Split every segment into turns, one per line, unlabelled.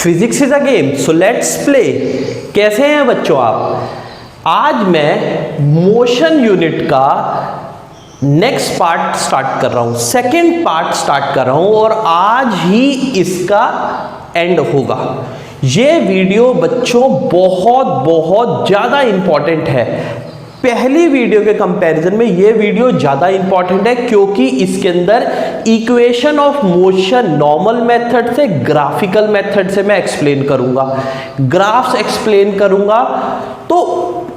Physics is a game, so let's play. कैसे हैं बच्चों आप? आज मैं मोशन यूनिट का नेक्स्ट पार्ट स्टार्ट कर रहा हूं, सेकेंड पार्ट स्टार्ट कर रहा हूं और आज ही इसका एंड होगा। ये वीडियो बच्चों बहुत बहुत ज्यादा इंपॉर्टेंट है। पहली वीडियो के कंपैरिजन में ये वीडियो ज्यादा इंपॉर्टेंट है क्योंकि इसके अंदर equation of motion normal method से ग्राफिकल मेथड से मैं एक्सप्लेन करूंगा, ग्राफ्स एक्सप्लेन करूंगा। तो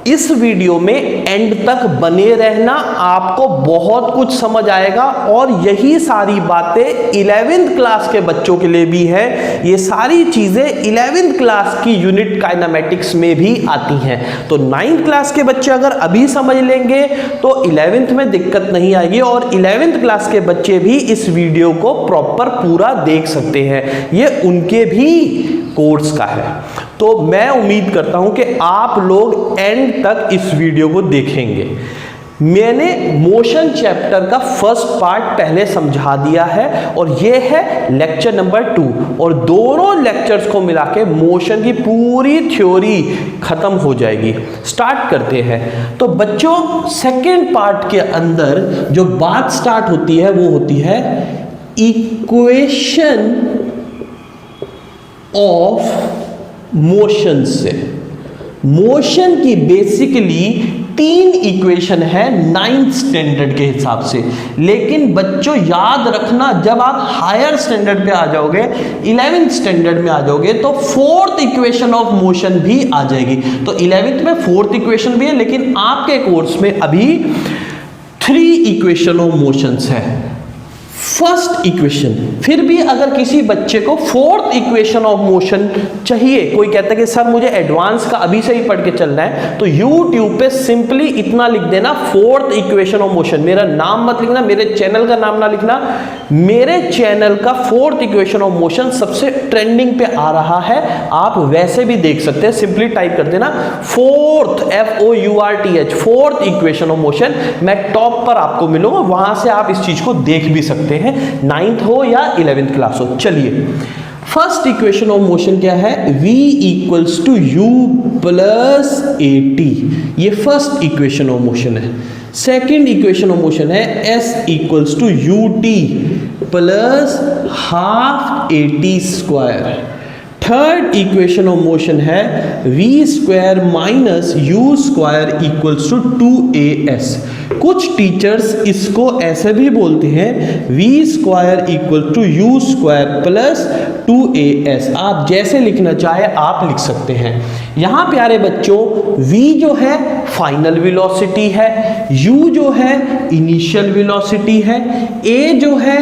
इस वीडियो में एंड तक बने रहना, आपको बहुत कुछ समझ आएगा और यही सारी बातें 11th क्लास के बच्चों के लिए भी है। ये सारी चीजें 11th क्लास की यूनिट काइनेमेटिक्स में भी आती हैं। तो 9th क्लास के बच्चे अगर अभी समझ लेंगे तो 11th में दिक्कत नहीं आएगी और 11th क्लास के बच्चे भी इस वीडियो को प्रॉपर पूरा देख सकते हैं। ये उनके भी कोर्स का है। तो मैं उम्मीद करता हूं कि आप लोग एंड तक इस वीडियो को देखेंगे। मैंने मोशन चैप्टर का फर्स्ट पार्ट पहले समझा दिया है और ये है लेक्चर नंबर 2 और दोनों लेक्चर्स को मिला के मोशन की पूरी थ्योरी खत्म हो जाएगी। स्टार्ट करते हैं। तो बच्चों सेकेंड पार्ट के अंदर जो बात स्टार्ट होती है वो होती है इक्वेशन ऑफ मोशन से। मोशन की बेसिकली 3 इक्वेशन है 9th स्टैंडर्ड के हिसाब से, लेकिन बच्चों याद रखना जब आप हायर स्टैंडर्ड पे आ जाओगे, 11th स्टैंडर्ड में आ जाओगे तो 4th इक्वेशन ऑफ मोशन भी आ जाएगी। तो 11th में 4th इक्वेशन भी है, लेकिन आपके कोर्स में अभी 3 इक्वेशन ऑफ मोशंस है। फर्स्ट इक्वेशन, फिर भी अगर किसी बच्चे को 4th इक्वेशन ऑफ मोशन चाहिए, कोई कहता है कि सर मुझे एडवांस का अभी से ही पढ़ के चलना है, तो YouTube पे सिंपली इतना लिख देना 4th इक्वेशन ऑफ मोशन। मेरा नाम मत लिखना, मेरे चैनल का नाम ना लिखना। मेरे चैनल का 4th इक्वेशन ऑफ मोशन सबसे ट्रेंडिंग पे आ रहा है, आप वैसे भी देख सकते हैं। सिंपली टाइप कर देना 4th FOURTH 4th equation of motion. मैं टॉप पर आपको मिलूंगा, वहां से आप इस चीज को देख भी सकते हैं, 9th हो या 11th क्लास हो। चलिए, फर्स्ट इक्वेशन ऑफ मोशन क्या है? V equals to U plus AT, ये फर्स्ट इक्वेशन ऑफ मोशन है। सेकेंड इक्वेशन ऑफ मोशन है S equals to UT plus half AT square. Third equation of motion है V square minus U square equals to 2AS। कुछ teachers इसको ऐसे भी बोलते हैं V square equal to U square plus 2AS। आप जैसे लिखना चाहे आप लिख सकते हैं। यहां प्यारे बच्चों V जो है फाइनल वेलोसिटी है, U जो है इनिशियल वेलोसिटी है, A जो है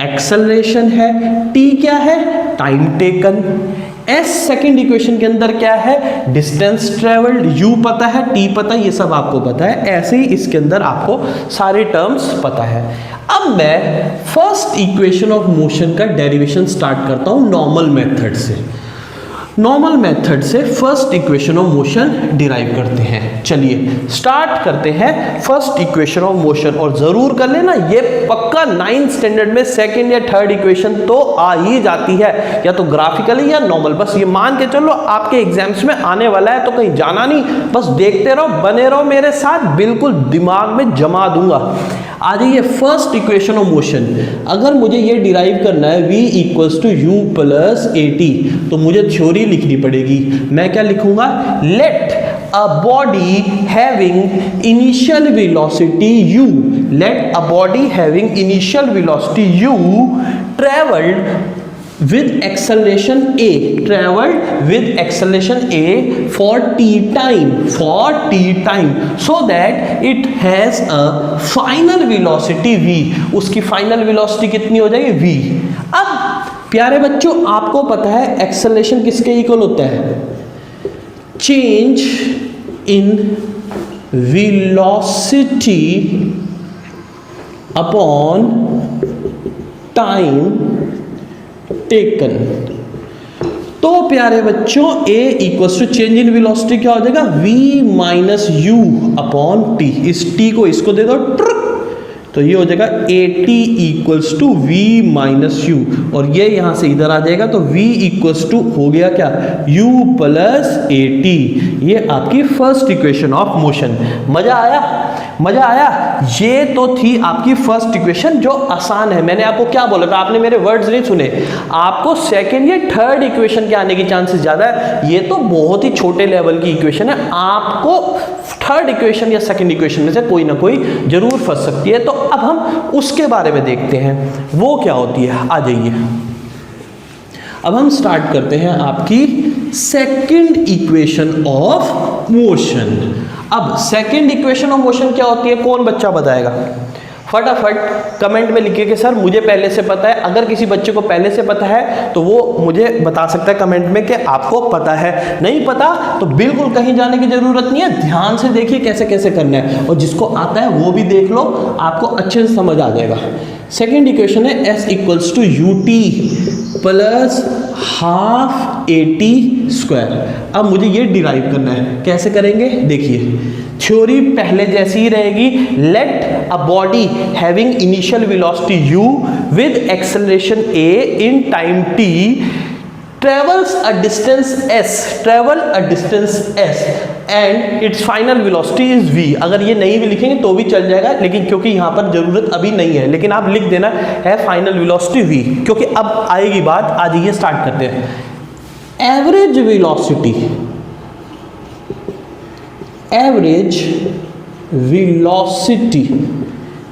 एक्सेलरेशन है, T क्या है? Time taken. S second equation के अंदर क्या है? Distance travelled. U पता है, T पता है, ये सब आपको पता है। ऐसे ही इसके अंदर आपको सारे टर्म्स पता है। अब मैं फर्स्ट इक्वेशन ऑफ मोशन का डेरिवेशन स्टार्ट करता हूं नॉर्मल मेथड से। नॉर्मल मेथड से first equation of motion derive करते हैं। चलिए स्टार्ट करते हैं फर्स्ट इक्वेशन ऑफ मोशन। और जरूर कर लेना, ये पक्का 9th स्टैंडर्ड में सेकंड या थर्ड इक्वेशन तो आ ही जाती है, या तो ग्राफिकली या नॉर्मल। बस ये मान के चलो आपके एग्जाम्स में आने वाला है, तो कहीं जाना नहीं, बस देखते रहो, बने रहो मेरे साथ, बिल्कुल दिमाग में जमा दूंगा। आ जाइए फर्स्ट इक्वेशन ऑफ मोशन। अगर मुझे ये डिराइव करना है V equals to U plus AT, तो मुझे थ्योरी लिखनी पड़ेगी। मैं क्या लिखूंगा? Let a body having initial velocity U, let a body having initial velocity U travelled with acceleration A, traveled with acceleration A for t time, so that it has a final velocity V। उसकी final velocity कितनी हो जाएगी? V। अब प्यारे बच्चों आपको पता है acceleration किसके इक्वल होता है? change in velocity upon time taken. तो प्यारे बच्चों A equals to change in velocity क्या हो जाएगा? V minus U upon T। इस T को इसको दे दो, तो ये हो जाएगा AT equals to V minus u, और ये यहाँ से इधर आ जाएगा, तो V इक्वल्स टू हो गया क्या, U प्लस AT। ये आपकी फर्स्ट इक्वेशन ऑफ मोशन। मजा आया, मजा आया। ये तो थी आपकी फर्स्ट इक्वेशन जो आसान है। मैंने आपको क्या बोला था, आपने मेरे वर्ड्स नहीं सुने। आपको सेकंड या थर्ड इक्वेशन के आने की चांसेस ज्यादा है। ये तो बहुत ही छोटे लेवल की इक्वेशन है, आपको थर्ड इक्वेशन या सेकंड इक्वेशन में से कोई ना कोई जरूर फंस सकती है। तो अब हम उसके बारे में देखते हैं वो क्या होती है। आ जाइए, अब हम स्टार्ट करते हैं आपकी सेकंड इक्वेशन ऑफ मोशन। अब सेकंड इक्वेशन ऑफ मोशन क्या होती है, कौन बच्चा बताएगा? फटाफट कमेंट में लिखिए कि सर मुझे पहले से पता है। अगर किसी बच्चे को पहले से पता है तो वो मुझे बता सकता है कमेंट में कि आपको पता है। नहीं पता तो बिल्कुल कहीं जाने की जरूरत नहीं है, ध्यान से देखिए कैसे कैसे करना है, और जिसको आता है वो भी देख लो, आपको अच्छे से समझ आ जाएगा। सेकेंड इक्वेशन है S equals to UT plus half AT square. अब मुझे ये डिराइव करना है, कैसे करेंगे देखिए। थ्योरी पहले जैसी ही रहेगी। Let a body having initial velocity u with acceleration a in time t travels a distance s and its final velocity is v। अगर ये नहीं भी लिखेंगे तो भी चल जाएगा, लेकिन क्योंकि यहाँ पर जरूरत अभी नहीं है, लेकिन आप लिख देना है फाइनल वेलोसिटी v, क्योंकि अब आएगी बात। आ जाइए स्टार्ट करते हैं। Average velocity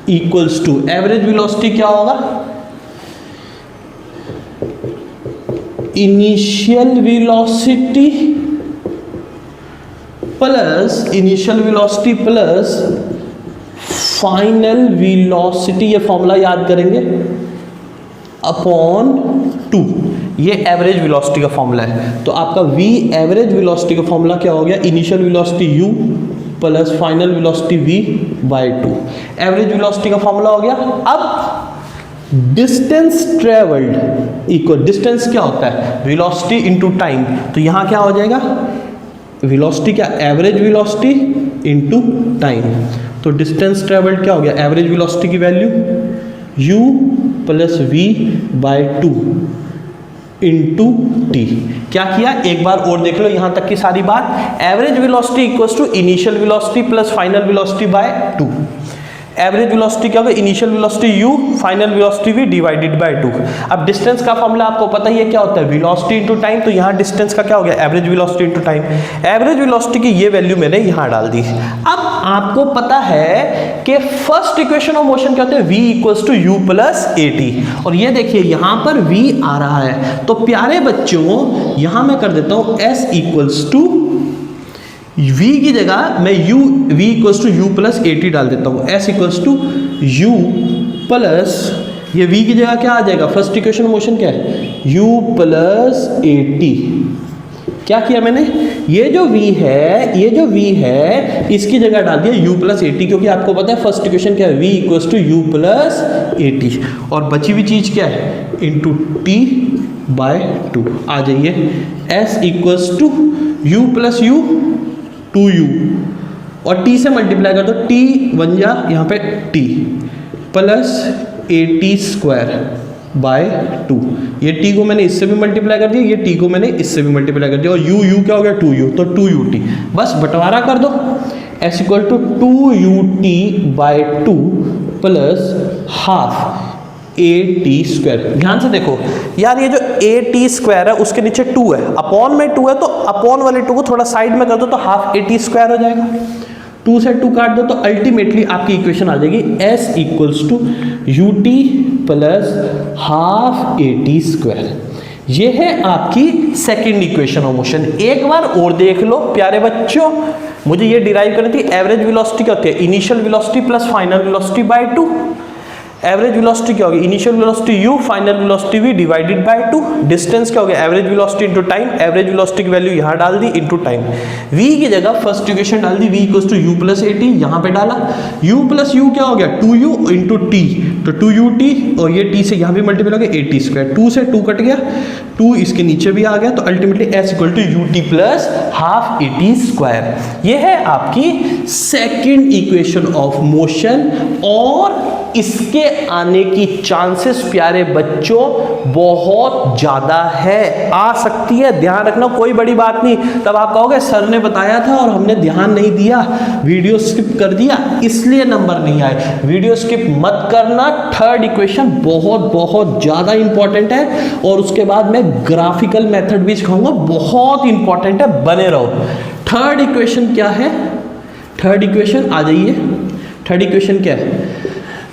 equals to, average velocity क्या होगा, initial velocity plus final velocity, ये फॉर्मूला याद करेंगे, अपॉन 2। ये एवरेज वेलोसिटी का फॉर्मूला है। तो आपका v एवरेज वेलोसिटी का फॉर्मूला क्या हो गया, initial velocity u plus final velocity v by 2। Average velocity का फॉर्मूला हो गया। अब डिस्टेंस ट्रेवल्ड इक्वल, डिस्टेंस क्या होता है, वेलोसिटी इनटू टाइम। तो यहां क्या हो जाएगा, वेलोसिटी क्या, एवरेज वेलोसिटी इनटू टाइम। तो डिस्टेंस ट्रेवल्ड क्या हो गया, एवरेज वेलोसिटी की value u plus v by 2 into t. क्या किया, एक बार और देख लो यहां तक की सारी बात। Average velocity equals to initial velocity plus final velocity by 2। Average velocity क्या होगा, initial velocity u, final velocity v divided by 2। अब डिस्टेंस का फॉर्मूला आपको पता ही है क्या होता है, वेलोसिटी इनटू टाइम। तो यहाँ डिस्टेंस का क्या हो गया, average velocity into time. Average velocity की ये वैल्यू मैंने यहाँ डाल दी। अब आपको पता है कि फर्स्ट इक्वेशन ऑफ मोशन क्या होता है, v equals to u plus AT। और ये देखिए यहाँ पर v आ रहा है, तो प्यारे बच्चों यहाँ मैं कर देता हूँ s इक्वल्स टू v की जगह मैं v equals to u plus AT डाल देता हूँ। s equals to u plus, ये v की जगह क्या आ जाएगा, फर्स्ट इक्वेशन मोशन क्या है, u प्लस AT। क्या किया मैंने, ये जो v है इसकी जगह डाल दिया u प्लस AT, क्योंकि आपको पता है फर्स्ट इक्वेशन क्या है, v equals to u plus AT। और बची हुई चीज क्या है, इंटू t बाय 2। आ जाइए, s equals to u plus u 2u, और t से मल्टीप्लाई कर दो, t बन जा यहाँ पे t plus AT square by 2। ये t को मैंने इससे भी मल्टीप्लाई कर दिया, ये t को मैंने इससे भी मल्टीप्लाई कर दिया, और u क्या हो गया 2u, तो 2ut। बस बंटवारा कर दो, s equal to 2ut by 2 plus half AT square. ध्यान से देखो यार, ये जो AT स्क्वायर है उसके नीचे 2 है, अपॉन में 2 है, तो अपॉन वाले 2 को थोड़ा साइड में कर दो तो हाफ AT स्क्वायर हो जाएगा। 2 से 2 काट दो तो अल्टीमेटली आपकी इक्वेशन आ जाएगी s equals to UT plus half AT square. ये है आपकी सेकेंड इक्वेशन ऑफ मोशन। एक बार और देख लो प्यारे बच्चों, मुझे ये डिराइव करनी थी, एवरेज वेलोसिटी क्या होती है, initial velocity plus final velocity by 2। Average velocity क्या होगी, initial velocity u, final velocity v divided by 2। Distance क्या हो गया, average velocity into time, average velocity की वैल्यू यहां डाल दी इनटू टाइम। v की जगह फर्स्ट इक्वेशन डाल दी, v equals to u plus at, यहां पे डाला। u प्लस u क्या हो गया, 2u इनटू t, तो 2ut, और ये t से यहां भी मल्टीपल हो गया at स्क्वायर, 2 से 2 कट गया, 2 इसके नीचे भी आ गया, तो ultimately s equal to ut plus half at square. ये है आपकी सेकेंड इक्वेशन ऑफ मोशन, और इसके आने की चांसेस प्यारे बच्चों बहुत ज्यादा है, आ सकती है, ध्यान रखना, कोई बड़ी बात नहीं। तब आप कहोगे सर ने बताया था और हमने ध्यान नहीं दिया, वीडियो स्किप कर दिया इसलिए नंबर नहीं आए। वीडियो स्किप मत करना, थर्ड इक्वेशन बहुत बहुत ज्यादा इंपॉर्टेंट है, और उसके बाद मैं ग्राफिकल मेथड भी सिखाऊंगा, बहुत इंपॉर्टेंट है, बने रहो। थर्ड इक्वेशन क्या है, थर्ड इक्वेशन आ जाइए, थर्ड इक्वेशन क्या है,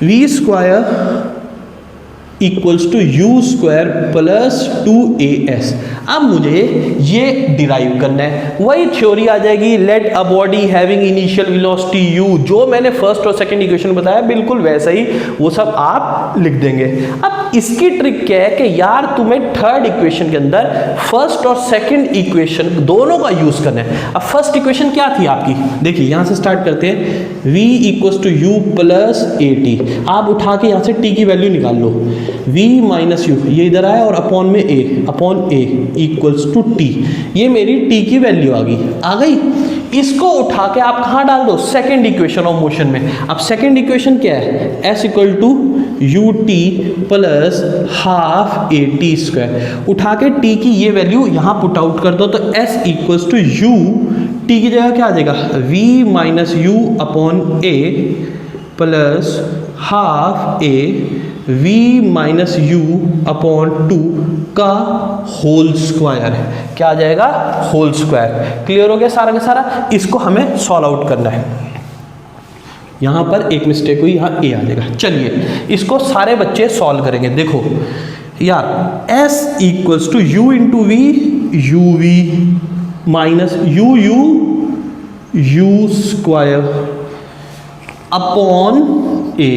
v square equals to u square plus 2as। अब मुझे ये डिराइव करना है, वही थ्योरी आ जाएगी, let a body having initial velocity u, जो मैंने फर्स्ट और सेकंड इक्वेशन बताया बिल्कुल वैसा ही, वो सब आप लिख देंगे। अब इसकी ट्रिक क्या है कि यार तुम्हें थर्ड इक्वेशन के अंदर फर्स्ट और सेकंड इक्वेशन दोनों का यूज करना है। अब फर्स्ट इक्वेशन क्या थी आपकी, देखिए यहां से स्टार्ट करते हैं, v equals to u plus at। आप उठा के यहां से t की वैल्यू निकाल लो, v माइनस यू, ये इधर आया, और अपॉन में a, upon a equals to t, ये मेरी t की वैल्यू आ गई। इसको उठा के आप कहाँ डाल दो, सेकेंड इक्वेशन ऑफ मोशन में। अब सेकेंड इक्वेशन क्या है, s equal to u t plus half a t square. उठा के t की ये वैल्यू यहाँ पुट आउट कर दो, तो s equals to u, t की जगह क्या आ जाएगा, v minus u upon a plus half a v minus u upon 2 का होल स्क्वायर है। क्या आ जाएगा, होल स्क्वायर। क्लियर हो गया सारा का सारा। इसको हमें सॉल्व आउट करना है। यहां पर एक मिस्टेक हुई, यहां a आ जाएगा। चलिए इसको सारे बच्चे सॉल्व करेंगे। देखो यार, s equals to u into v, u v minus u u u square upon a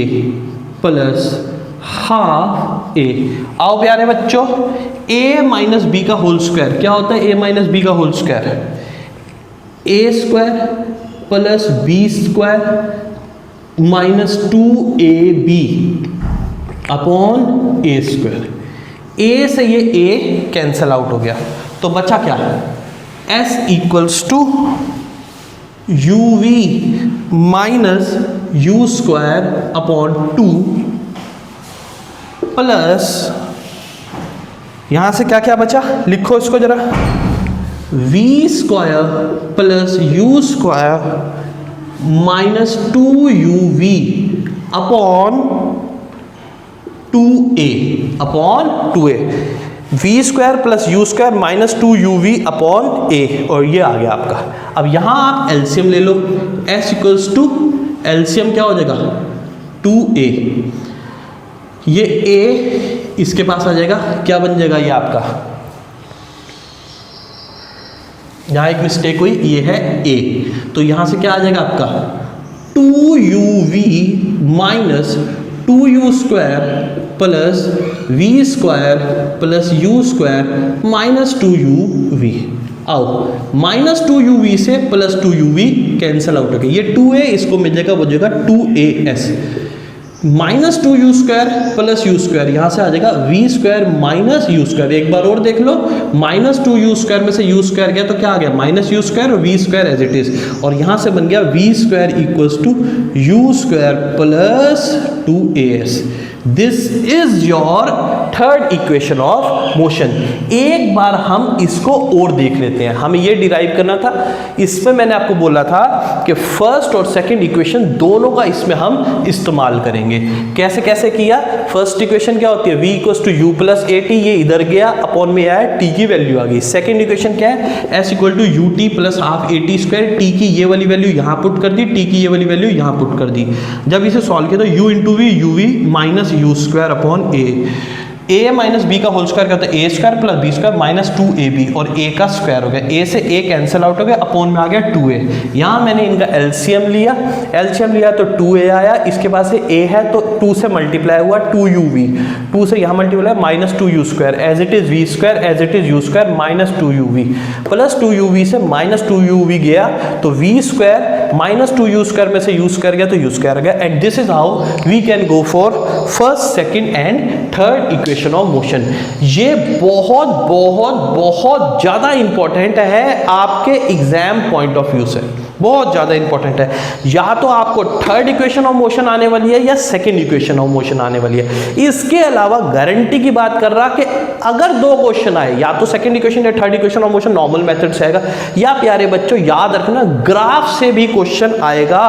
plus half A. आओ प्यारे बच्चों, a माइनस बी का होल स्क्वायर क्या होता है, a माइनस बी का whole square, a square plus B square minus 2ab upon a square. a से ये a कैंसल आउट हो गया, तो बचा क्या, s equals to u v minus u square upon 2 plus, यहां से क्या क्या बचा, लिखो इसको जरा, v square plus u square minus 2uv upon 2a, upon 2a, v square plus u square minus 2uv upon a, और ये आ गया आपका। अब यहां आप एलसीएम ले लो, s इक्वल्स टू एलसीएम क्या हो जाएगा, 2a, ये a इसके पास आ जाएगा, क्या बन जाएगा ये आपका, यहां एक मिस्टेक हुई, ये है a, तो यहां से क्या आ जाएगा आपका 2uv minus 2u square plus v square plus u square minus 2uv। आओ, माइनस 2uv से प्लस 2uv कैंसल आउट हो गया, ये 2a इसको मिल जाएगा, वो जाएगा 2as minus 2u square plus u square, यहां से आ जाएगा v square minus u square. एक बार और देख लो, माइनस 2u स्क्वायर में से यू स्क्वायर गया तो क्या आ गया, माइनस यू स्क्वायर और v square as it is, और यहां से बन गया v square equals to u square plus 2as। This is your third equation of motion. एक बार हम इसको और देख लेते हैं, हमें ये डिराइव करना था। इसमें मैंने आपको बोला था कि फर्स्ट और सेकंड इक्वेशन दोनों का इसमें हम इस्तेमाल करेंगे। कैसे कैसे किया, फर्स्ट इक्वेशन क्या होती है, v equals to u plus a t, ये इधर गया, अपॉन में आया, t की वैल्यू आ गई। सेकंड इक्वेशन क्या है, s equal to u t plus half a t square, t की ये वाली वैल्यू यहाँ पुट कर दी, t की ये वाली वैल्यू यहाँ पुट कर दी। जब इसे सॉल्व किया तो u into v, u v minus u square upon A, A minus B का होल स्क्वायर करते A square plus B square minus 2ab और ए का स्क्वायर हो गया, ए से ए कैंसिल आउट हो गया, अपोन में आ गया 2a। यहाँ मैंने इनका एलसीएम लिया तो 2a आया, इसके पास से a है तो 2 से मल्टीप्लाई हुआ 2uv, 2 से यहाँ multiply minus 2u square, as it is v square as it is u square minus 2uv plus 2uv से माइनस 2uv गया तो v square minus 2u square में से u स्क्वायर गया तो u स्क्वायर आ गया। And this is how we can go for first, second and third equation of motion. ये बहुत बहुत बहुत ज्यादा इंपॉर्टेंट है आपके एग्जाम पॉइंट ऑफ व्यू से, बहुत ज्यादा इंपॉर्टेंट है। या तो आपको थर्ड इक्वेशन ऑफ मोशन आने वाली है या सेकेंड इक्वेशन ऑफ मोशन आने वाली है। इसके अलावा गारंटी की बात कर रहा कि अगर 2 क्वेश्चन आए, या तो सेकेंड इक्वेशन या third equation of motion normal method से आएगा, या प्यारे बच्चों याद रखना ग्राफ से भी क्वेश्चन आएगा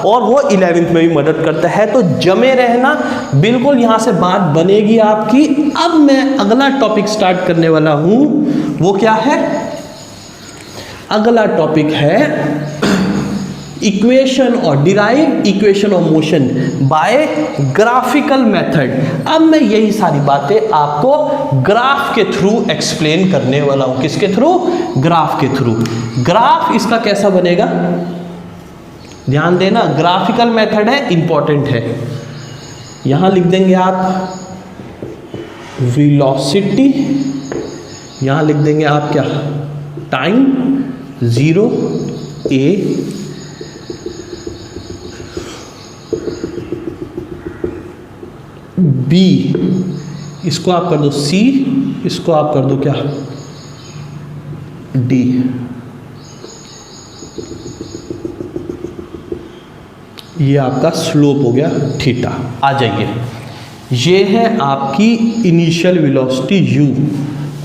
और वो 11th में भी मदद करता है। तो जमे रहना, बिल्कुल यहां से बात बनेगी आपकी। अब मैं अगला टॉपिक स्टार्ट करने वाला हूं, वो क्या है? अगला टॉपिक है इक्वेशन और derive equation of motion by graphical method. अब मैं यही सारी बातें आपको ग्राफ के थ्रू एक्सप्लेन करने वाला हूं। किसके थ्रू? ग्राफ के थ्रू। ग्राफ इसका कैसा बनेगा, ध्यान देना, ग्राफिकल मेथड है, इंपॉर्टेंट है। यहां लिख देंगे आप वेलोसिटी, यहां लिख देंगे आप क्या, टाइम 0 a b, इसको आप कर दो c, इसको आप कर दो क्या, d। ये आपका स्लोप हो गया थीटा। आ जाइए, ये है आपकी इनिशियल वेलोसिटी u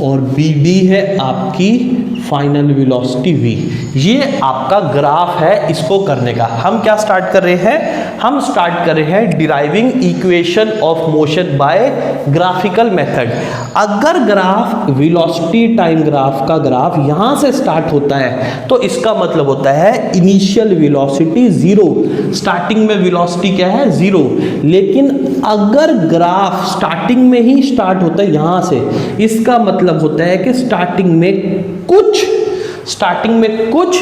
और bd है आपकी फाइनल वेलोसिटी v। ये आपका ग्राफ है इसको करने का। हम क्या स्टार्ट कर रहे हैं? हम स्टार्ट कर रहे हैं deriving equation of motion by graphical method. अगर ग्राफ वेलोसिटी टाइम ग्राफ का ग्राफ यहां से स्टार्ट होता है तो इसका मतलब होता है इनिशियल वेलोसिटी 0, स्टार्टिंग में वेलोसिटी क्या है, 0। लेकिन अगर ग्राफ स्टार्टिंग में ही स्टार्ट होता है यहां से, इसका मतलब होता है कि स्टार्टिंग में कुछ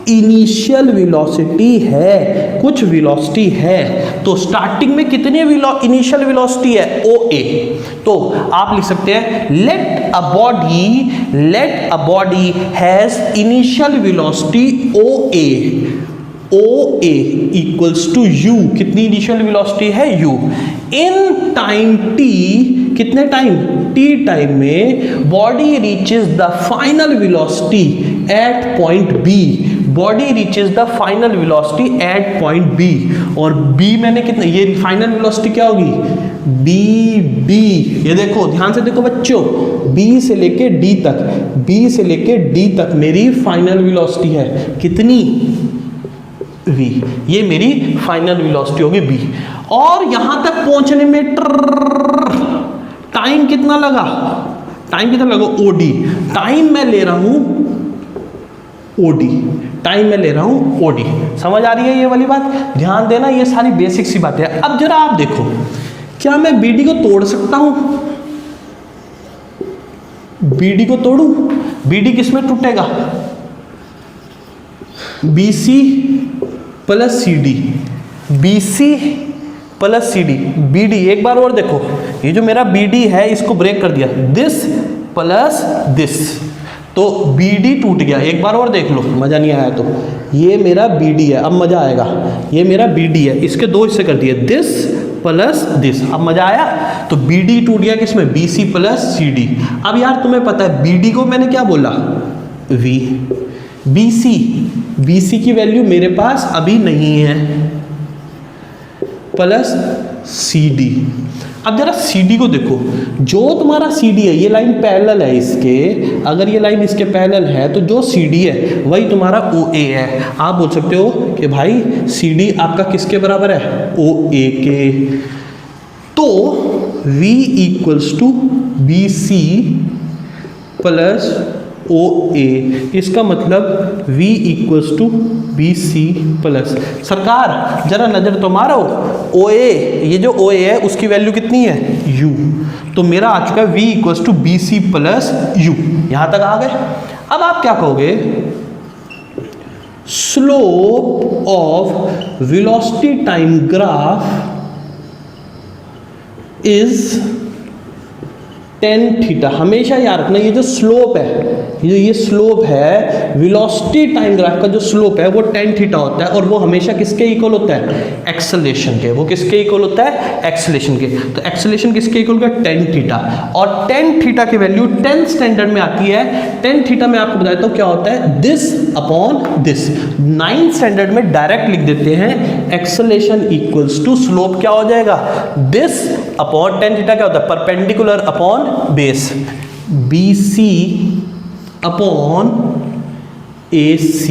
इनिशियल वेलोसिटी है, कुछ वेलोसिटी है। तो स्टार्टिंग में कितनी इनिशियल वेलोसिटी है, OA। तो आप लिख सकते हैं let a body has initial velocity OA equals to U। कितनी इनिशियल वेलोसिटी है, U। इन टाइम t, कितने टाइम, t टाइम में body reaches the final velocity at point B। Body reaches the final velocity at point B। और B मैंने कितना, ये final velocity क्या होगी, BD। ये देखो, ध्यान से देखो बच्चों, B से लेके D तक मेरी फाइनल वेलोसिटी है, कितनी, V। ये मेरी फाइनल वेलोसिटी होगी B। और यहां तक पहुंचने में टाइम कितना लगा, OD। टाइम मैं ले रहा हूं OD। समझ आ रही है ये वाली बात? ध्यान देना, ये सारी बेसिक सी बातें हैं। अब जरा आप देखो, क्या मैं BD को तोड़ सकता हूं? BD को तोड़ूं? BD किस में टूटेगा, BC plus CD, BC plus CD, BD। एक बार और देखो, ये जो मेरा BD है इसको ब्रेक कर दिया, दिस प्लस दिस, तो BD टूट गया। एक बार और देख लो, मजा नहीं आया तो, ये मेरा BD है, अब मजा आएगा। ये मेरा BD है, इसके 2 हिस्से कर दिए, दिस प्लस दिस, अब मजा आया। तो BD टूट गया किसमें, BC प्लस CD। अब यार तुम्हें पता है BD को मैंने क्या बोला, V। BC की वैल्यू मेरे पास अभी नहीं है, प्लस CD। अब जरा CD को देखो, जो तुम्हारा CD है, ये लाइन पैरेलल है इसके, अगर ये लाइन इसके पैरेलल है तो जो CD है वही तुम्हारा OA है। आप बोल सकते हो कि भाई CD आपका किसके बराबर है, OA के। तो V equals to BC plus OA। इसका मतलब V equals to BC plus. सरकार जरा नज़र तो मारो, OA, ये जो OA है उसकी वैल्यू कितनी है U, तो मेरा आ चुका है V equals to BC plus U। यहाँ तक आ गए। अब आप क्या कहोगे, slope of velocity time graph is tan theta. हमेशा याद रखना ये जो स्लोप है, ये स्लोप है वेलोसिटी टाइम ग्राफ का, जो स्लोप है वो tan थीटा होता है, और वो हमेशा किसके इक्वल होता है, एक्सेलरेशन के। वो किसके इक्वल होता है, एक्सेलरेशन के। तो एक्सेलरेशन किसके इक्वल का, tan थीटा। और tan थीटा की वैल्यू 10th स्टैंडर्ड में आती है। tan थीटा में आपको बताता हूँ क्या होता है, this upon this. 9th standard में डायरेक्ट लिख देते हैं, एक्सेलरेशन इक्वल्स टू स्लोप क्या हो जाएगा, दिस अपॉन tan थीटा क्या होता है, perpendicular upon base, BC upon AC।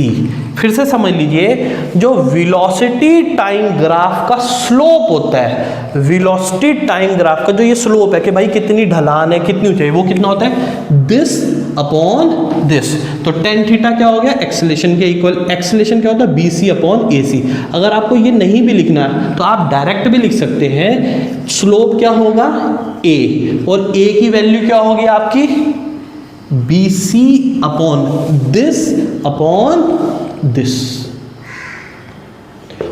फिर से समझ लीजिए, जो वेलोसिटी टाइम ग्राफ का स्लोप होता है, वेलोसिटी टाइम ग्राफ का जो ये स्लोप है कि भाई कितनी ढलान है, कितनी ऊंचाई, वो कितना होता है, दिस अपॉन दिस। तो tan थीटा क्या हो गया, एक्सेलरेशन के इक्वल। एक्सेलरेशन क्या होता है, BC अपॉन AC। अगर आपको ये नहीं भी लिखना है तो आप डायरेक्ट भी लिख सकते हैं, स्लोप क्या होगा, A, और A की वैल्यू क्या होगी आपकी, BC अपॉन दिस।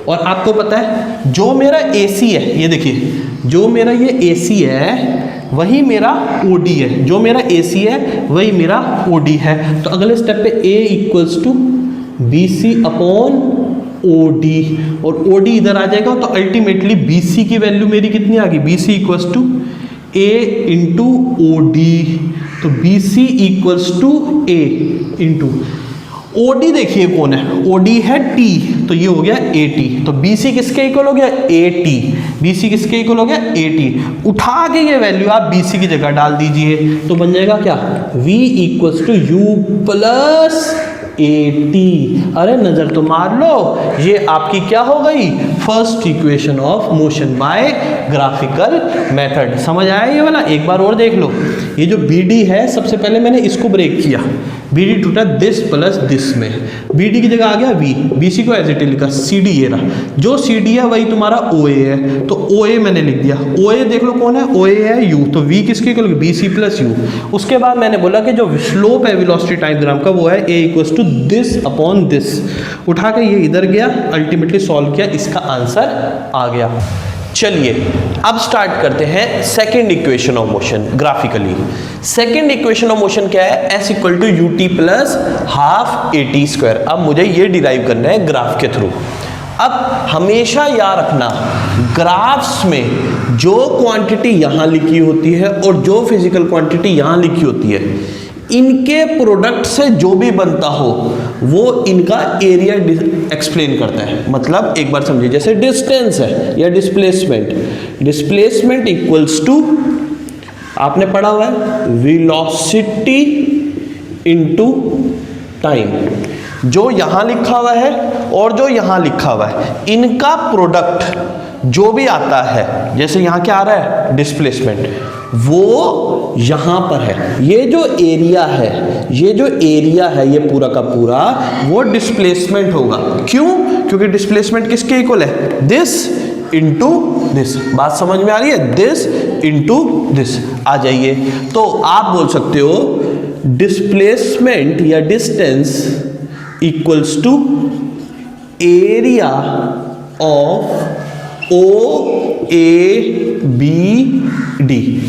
और आपको पता है जो मेरा AC है, ये देखिए, जो मेरा ये AC है वही मेरा OD है, जो मेरा AC है वही मेरा OD है। तो अगले स्टेप पे A equals to BC upon OD, और OD इधर आ जाएगा, तो अल्टीमेटली BC की वैल्यू मेरी कितनी आ गई, BC equals to A into OD। तो BC equals to A into OD। देखिए कौन है, OD है T, तो ये हो गया AT। तो BC किसके इक्वल हो गया, AT। BC किसके इक्वल हो गया, AT। उठा के ये वैल्यू आप BC की जगह डाल दीजिए, तो बन जाएगा क्या, V equals to U plus AT। अरे नजर तो मार लो, ये आपकी क्या हो गई, first equation of motion by graphical method. समझ आया ये वाला, एक बार और देख लो। ये जो BD है, सबसे पहले मैंने इसको ब्रेक किया, BD टूटा दिस प्लस दिस में, BD की जगह आ गया V, BC को एज इट इज लिखा, CD ये रहा, जो CD है वही तुम्हारा OA है, तो OA मैंने लिख दिया। OA देख लो कौन है, OA है U, तो V किसके इक्वल, BC प्लस U। उसके बाद मैंने बोला कि जो स्लोप है वेलोसिटी टाइम ग्राम का वो है A equals to this upon this. उठा के ये इधर गया, अल्टीमेटली सॉल्व किया, इसका आंसर आ गया। चलिए अब स्टार्ट करते हैं second equation of motion graphically. Second equation of motion क्या है, S equal to UT plus half AT square. अब मुझे ये डिराइव करना है ग्राफ के थ्रू। अब हमेशा याद रखना, ग्राफ्स में जो क्वांटिटी यहाँ लिखी होती है और जो फिजिकल क्वांटिटी यहाँ लिखी होती है, इनके प्रोडक्ट से जो भी बनता हो वो इनका एरिया एक्सप्लेन करता है। मतलब एक बार समझिए, जैसे डिस्टेंस है या डिस्प्लेसमेंट इक्वल्स टू, आपने पढ़ा हुआ है, वेलोसिटी इनटू टाइम। जो यहां लिखा हुआ है और जो यहां लिखा हुआ है, इनका प्रोडक्ट जो भी आता है, जैसे यहां क्या आ रहा है, डिस्प्लेसमेंट, वो यहां पर है। ये जो एरिया है, ये पूरा का पूरा वो डिस्प्लेसमेंट होगा। क्यों? क्योंकि डिस्प्लेसमेंट किसके इक्वल है, दिस इंटू दिस। बात समझ में आ रही है, दिस इंटू दिस। आ जाइए, तो आप बोल सकते हो डिस्प्लेसमेंट या distance equals to area of OABD।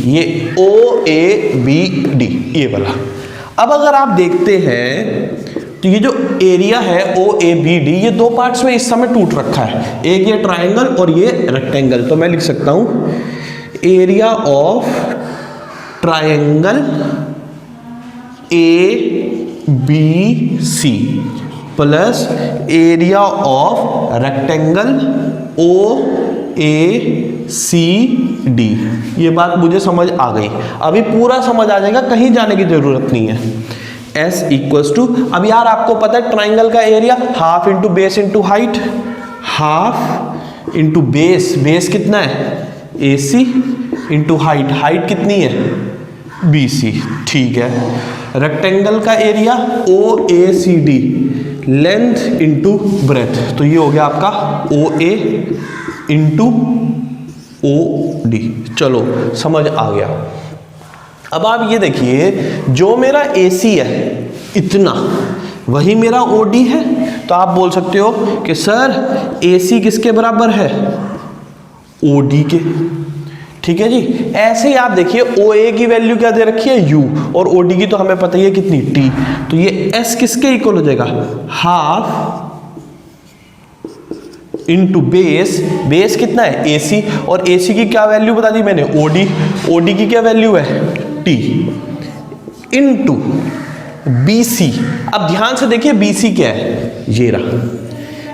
ये OABD ये वाला। अब अगर आप देखते हैं तो ये जो एरिया है OABD, ये दो पार्ट्स में इस समय टूट रखा है, एक ये ट्रायंगल और ये रेक्टेंगल। तो मैं लिख सकता हूं area of triangle ABC plus area of rectangle OACD। ये बात मुझे समझ आ गई। अभी पूरा समझ आ जाएगा, कहीं जाने की जरूरत नहीं है। S इक्वल्स टू, अब यार आपको पता है ट्राइंगल का area half into base into height, half into base कितना है AC इंटू हाइट कितनी है BC। ठीक है, रेक्टेंगल का area OACD, length into breadth, तो ये हो गया आपका OA इंटू OD। चलो समझ आ गया। अब आप ये देखिए, जो मेरा AC है इतना, वही मेरा OD है, तो आप बोल सकते हो कि सर AC किसके बराबर है? OD के। ठीक है जी। ऐसे ही आप देखिए OA की वैल्यू क्या दे रखी है? U, और OD की तो हमें पता ही है कितनी, T, तो ये S किसके इक्वल हो जाएगा? हाफ इंटू बेस, बेस कितना है? AC, और AC की क्या वैल्यू बता दी मैंने? OD, OD की क्या वैल्यू है? T into BC। अब ध्यान से देखिए BC क्या है, ये रहा।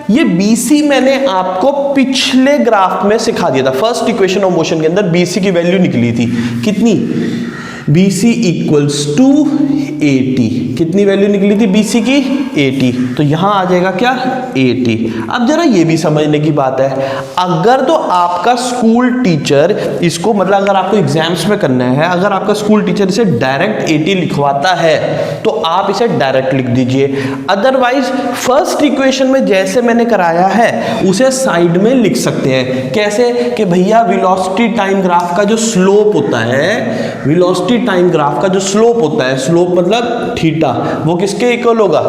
ये BC मैंने आपको पिछले ग्राफ में सिखा दिया था, फर्स्ट इक्वेशन ऑफ मोशन के अंदर BC की वैल्यू निकली थी, कितनी? BC equals to 80। कितनी वैल्यू निकली थी BC की? 80। तो यहां आ जाएगा क्या? 80। अब जरा ये भी समझने की बात है, अगर तो आपका स्कूल टीचर इसको, मतलब अगर आपको एग्जाम्स में करना है, अगर आपका स्कूल टीचर इसे डायरेक्ट 80 लिखवाता है तो आप इसे डायरेक्ट लिख दीजिए। अदरवाइज फर्स्ट इक्वेशन में जैसे मैंने कराया है उसे साइड में लिख सकते हैं। कैसे? कि भैया वेलोसिटी टाइम ग्राफ का जो स्लोप होता है, वेलोसिटी टाइम ग्राफ का जो स्लोप होता है, स्लोप मतलब थीटा, वो किसके इक्वल होगा?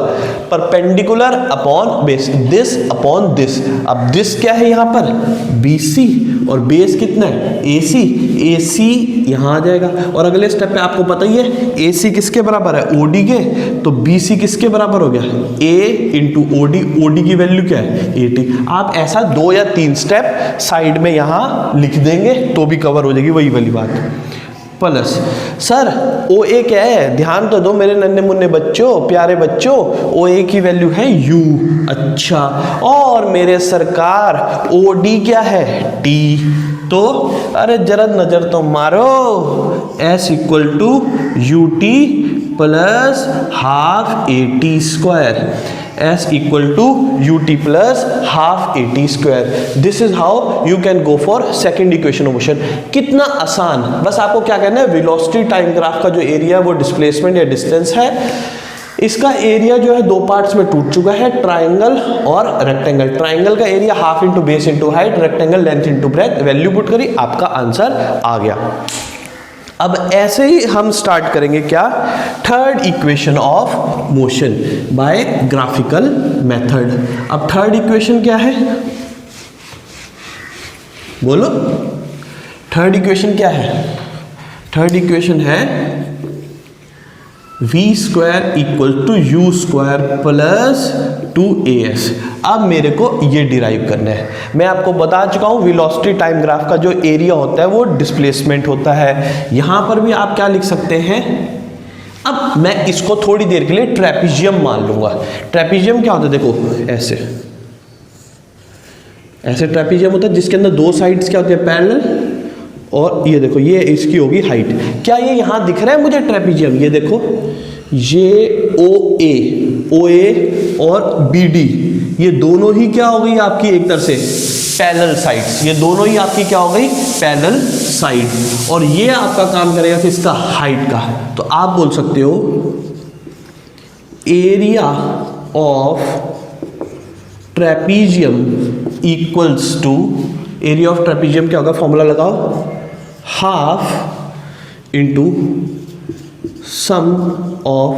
Perpendicular upon base, this upon this. अब दिस क्या है यहाँ पर? BC, और बेस कितना है? AC, AC यहाँ आ जाएगा। और अगले स्टेप पे आपको पता ही है AC किसके बराबर है? OD के, तो BC किसके बराबर हो गया? A इंटू OD, OD की वैल्यू क्या है? 80। आप ऐसा 2 या 3 स्टेप साइड में यहाँ लिख देंगे तो भी कवर हो जाएगी वही वाली बात। प्लस सर OA क्या है? ध्यान तो दो मेरे नन्हे मुन्ने बच्चों, प्यारे बच्चों, OA की वैल्यू है U। अच्छा, और मेरे सरकार OD क्या है? T। तो अरे जरा नजर तो मारो, S equal to UT plus half AT square, S equal to UT plus half AT square। This is how you can go for second equation of motion। कितना आसान, बस आपको क्या कहना है? वेलोसिटी टाइम ग्राफ का जो एरिया वो डिस्प्लेसमेंट या डिस्टेंस है, इसका एरिया जो है 2 पार्ट्स में टूट चुका है, ट्राइंगल और रेक्टेंगल। ट्राइंगल का area half into base into height, rectangle length into breadth. Value put करी, आपका आंसर आ गया। अब ऐसे ही हम स्टार्ट करेंगे क्या? Third equation of motion by graphical method. अब थर्ड इक्वेशन क्या है? बोलो, थर्ड इक्वेशन क्या है? थर्ड इक्वेशन है V square equal to U square plus 2AS। अब मेरे को ये डिराइव करना है। मैं आपको बता चुका हूँ वेलोसिटी टाइम ग्राफ का जो एरिया होता है वो डिस्प्लेसमेंट होता है। यहाँ पर भी आप क्या लिख सकते हैं? अब मैं इसको थोड़ी देर के लिए ट्रेपीजियम मान लूंगा। ट्रेपीजियम क्या होता है? देखो ऐसे ऐसे ट्रेपीजियम होता है जिसके अंदर 2 साइड्स क्या होती है? पैरेलल, और ये देखो ये इसकी होगी हाइट। क्या ये यहां दिख रहा है मुझे ट्रेपीजियम? ये देखो, ये OA और BD, ये दोनों ही क्या हो गई आपकी एक तरह से पैरेलल साइड्स। ये दोनों ही आपकी क्या हो गई? Parallel side. और ये आपका काम करेगा किसका? हाइट का। तो आप बोल सकते हो area of trapezium equals to, area of trapezium क्या होगा? फॉर्मूला लगाओ, half into sum of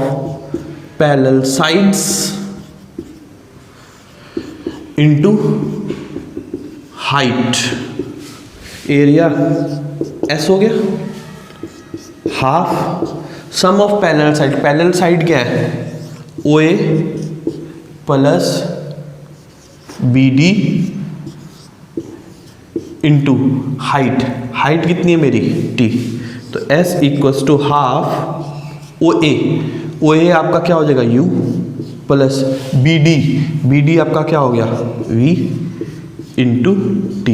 parallel sides into height. Area S हो गया, half sum of parallel side. Parallel side क्या है? OA plus BD into height. Height कितनी है मेरी? T। तो S equals to half OA, OA आपका क्या हो जाएगा? U प्लस BD, BD आपका क्या हो गया? V into T।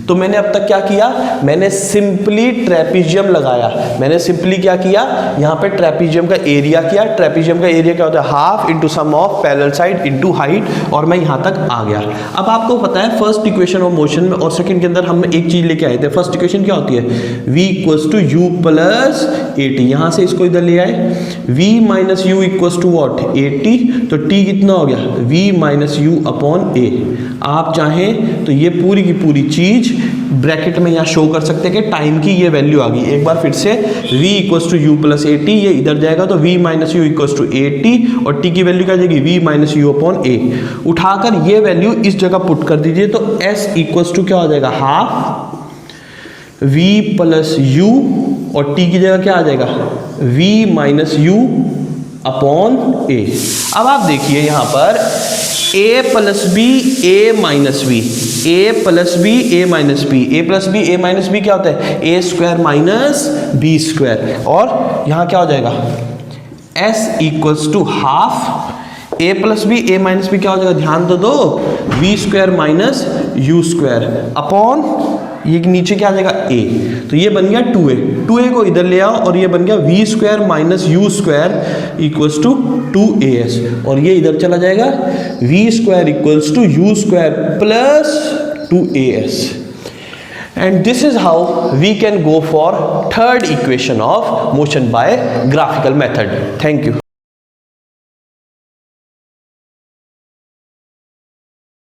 तो मैंने अब तक क्या किया? मैंने सिंपली ट्रेपीजियम लगाया। मैंने सिंपली क्या किया? यहाँ पे ट्रेपीजियम का एरिया किया। ट्रेपीजियम का एरिया क्या होता है? Half into sum of parallel side into height, और मैं यहाँ तक आ गया। अब आपको पता है फर्स्ट इक्वेशन ऑफ मोशन में और सेकंड के अंदर हम एक चीज लेके आए थे। फर्स्ट इक्वेशन क्या होती है? V equals to U plus AT। यहाँ से इसको इधर ले आए, v minus u equals to what, a t. तो t कितना हो गया, v minus u upon a. आप चाहें तो ये पूरी की पूरी चीज ब्रैकेट में यहाँ शो कर सकते हैं कि टाइम की ये वैल्यू आ गई। एक बार फिर से v equals to u plus a t, ये इधर जाएगा तो v minus u equals to a t, और t की वैल्यू क्या जाएगी, v minus u upon a. उठाकर ये वैल्यू इस जगह पुट कर दीजिए तो s इक्वल्स टू क्या हो जाएगा, हाफ v प्लस यू, और t की जगह क्या आ जाएगा, v minus u upon a. अब आप देखिए यहाँ पर a plus b a minus b, a plus b a minus b, a plus b a minus b क्या होता है, a square minus b square. और यहाँ क्या हो जाएगा, s equals to half a plus b a minus b क्या हो जाएगा, ध्यान तो दो, v square minus u square upon ये नीचे क्या आ जाएगा, a। तो ये बन गया 2a, 2a को इधर ले आओ और ये बन गया v square minus u square equals to 2as, और ये इधर चला जाएगा v square equals to u square plus 2as। And this is how we can go for third equation of motion by graphical method. Thank you.